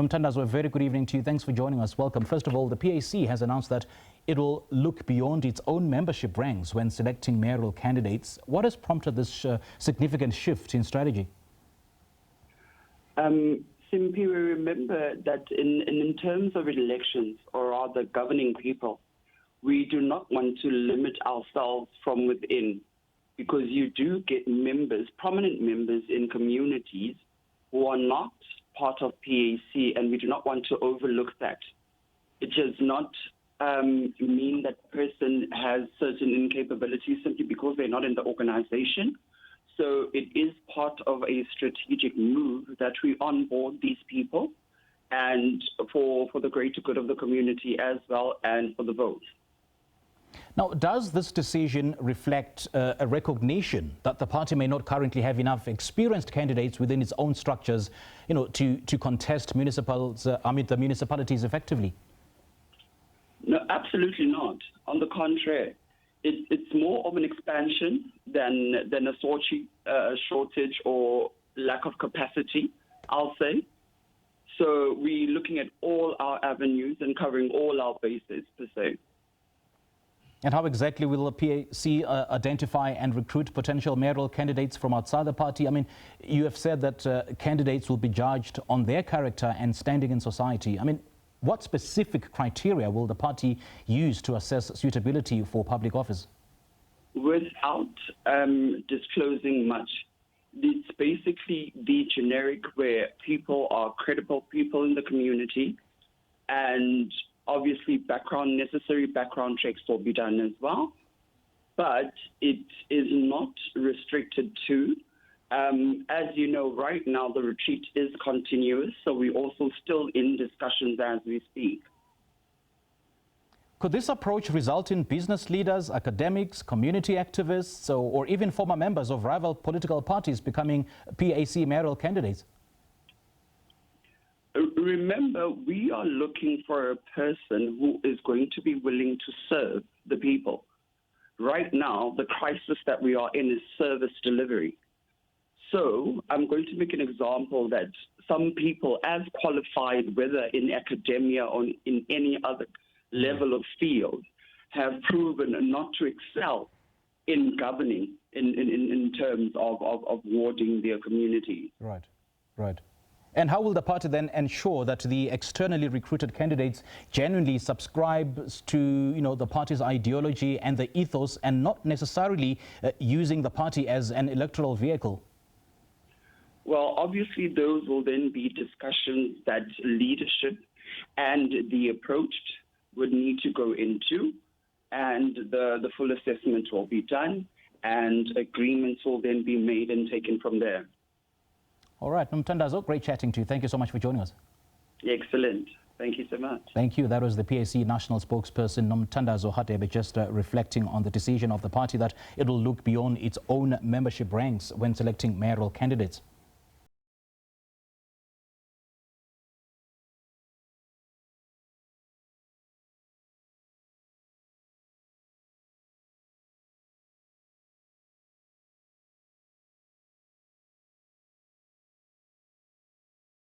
Nomthandazo, a very good evening to you. Thanks for joining us. Welcome. First of all, the PAC has announced that it will look beyond its own membership ranks when selecting mayoral candidates. What has prompted this significant shift in strategy? Simply remember that in terms of elections, or rather governing people, we do not want to limit ourselves from within, because you do get members, prominent members in communities who are not part of PAC, and we do not want to overlook that. It does not mean that person has certain incapabilities simply because they're not in the organization. So it is part of a strategic move that we onboard these people, and for the greater good of the community as well, and for the vote. Now, does this decision reflect a recognition that the party may not currently have enough experienced candidates within its own structures, to contest the municipalities effectively? No, absolutely not. On the contrary, it's more of an expansion than a shortage or lack of capacity, I'll say. So we're looking at all our avenues and covering all our bases, per se. And how exactly will the PAC identify and recruit potential mayoral candidates from outside the party? I mean, you have said that candidates will be judged on their character and standing in society. I mean, what specific criteria will the party use to assess suitability for public office? Without disclosing much, it's basically the generic where people are credible people in the community, and obviously necessary background checks will be done as well, but it is not restricted to. As you know, right now the retreat is continuous, so we're also still in discussions as we speak. Could this approach result in business leaders, academics, community activists, or even former members of rival political parties becoming PAC mayoral candidates? Remember, we are looking for a person who is going to be willing to serve the people. Right now, the crisis that we are in is service delivery. So I'm going to make an example that some people as qualified, whether in academia or in any other level of field, have proven not to excel in governing in terms of warding their community. Right, right. And how will the party then ensure that the externally recruited candidates genuinely subscribe to, the party's ideology and the ethos, and not necessarily using the party as an electoral vehicle? Well, obviously, those will then be discussions that leadership and the approached would need to go into, and the full assessment will be done, and agreements will then be made and taken from there. All right, Nomthandazo, great chatting to you. Thank you so much for joining us. Excellent. Thank you so much. Thank you. That was the PAC National Spokesperson, Nomthandazo Radebe, just reflecting on the decision of the party that it will look beyond its own membership ranks when selecting mayoral candidates.